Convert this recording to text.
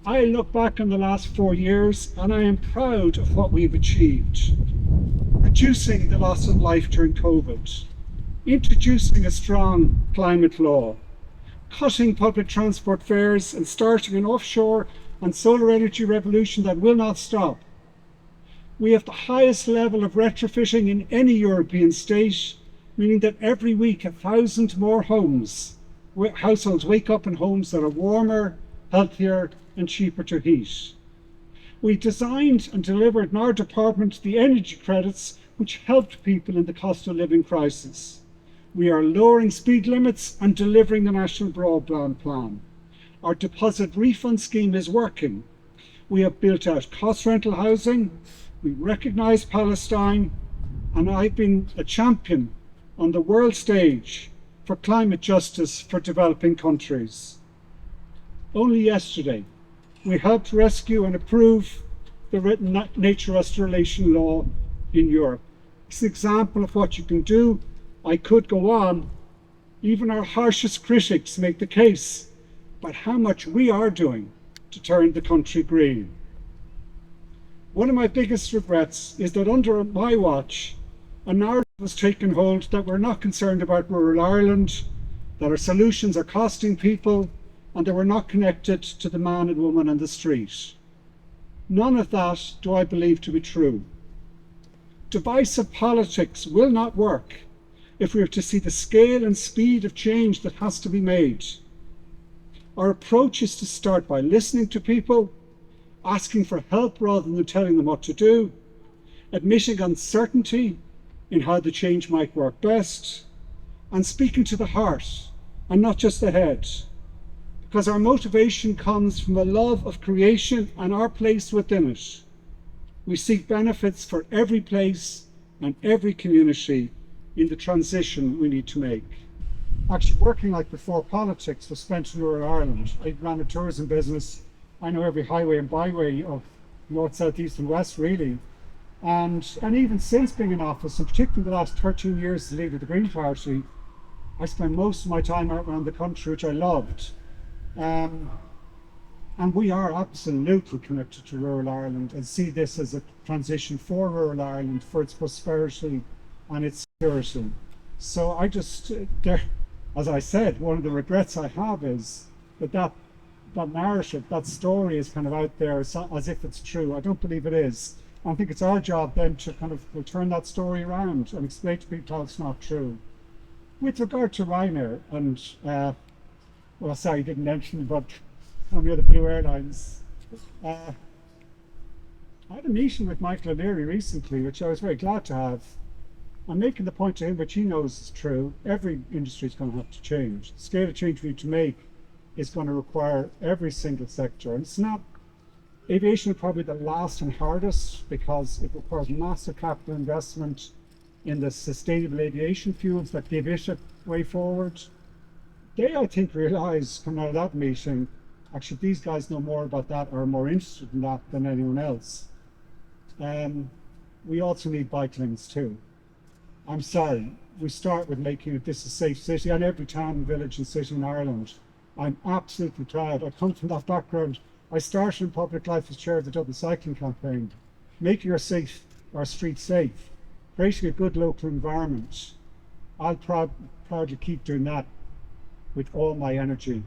I look back on the last 4 years and I am proud of what we've achieved. Reducing the loss of life during COVID, introducing a strong climate law, cutting public transport fares and starting an offshore and solar energy revolution that will not stop. We have the highest level of retrofitting in any European state, meaning that every week 1,000 more households wake up in homes that are warmer, healthier and cheaper to heat. We designed and delivered in our department the energy credits which helped people in the cost of living crisis. We are lowering speed limits and delivering the National Broadband Plan. Our deposit refund scheme is working. We have built out cost rental housing. We recognise Palestine, and I've been a champion on the world stage for climate justice for developing countries. Only yesterday, we helped rescue and approve the written nature restoration law in Europe. It's an example of what you can do. I could go on. Even our harshest critics make the case about how much we are doing to turn the country green. One of my biggest regrets is that under my watch, a narrative was taken hold that we're not concerned about rural Ireland, that our solutions are costing people, and that we're not connected to the man and woman on the street. None of that do I believe to be true. Divisive politics will not work if we are to see the scale and speed of change that has to be made. Our approach is to start by listening to people, asking for help rather than telling them what to do, admitting uncertainty in how the change might work best, and speaking to the heart and not just the head. Because our motivation comes from a love of creation and our place within it. We seek benefits for every place and every community in the transition we need to make. Actually, working like before politics was spent in rural Ireland. I ran a tourism business. I know every highway and byway of north, south, east and west really. And even since being in office, and particularly the last 13 years as leader of the Green Party, I spent most of my time out around the country, which I loved. And we are absolutely connected to rural Ireland and see this as a transition for rural Ireland, for its prosperity and its security. So I just, as I said, one of the regrets I have is that narrative, that story is kind of out there as if it's true. I don't believe it is. I think it's our job then to kind of turn that story around and explain to people how it's not true. With regard to Ryanair, and well, sorry, you didn't mention, but on the other Blue Airlines, I had a meeting with Michael O'Leary recently, which I was very glad to have. I'm making the point to him, which he knows is true. Every industry is going to have to change. The scale of change we need to make is going to require every single sector. And it's not, aviation is probably the last and hardest because it requires massive capital investment in the sustainable aviation fuels that give it a way forward. They, I think, realise coming out of that meeting, actually these guys know more about that or are more interested in that than anyone else. We also need bike lanes too. I'm sorry, we start with making it this a safe city, and every town and village and city in Ireland. I'm absolutely proud. I come from that background. I started in public life as chair of the Dublin Cycling Campaign, making our streets safe, creating a good local environment. I'll proudly keep doing that with all my energy.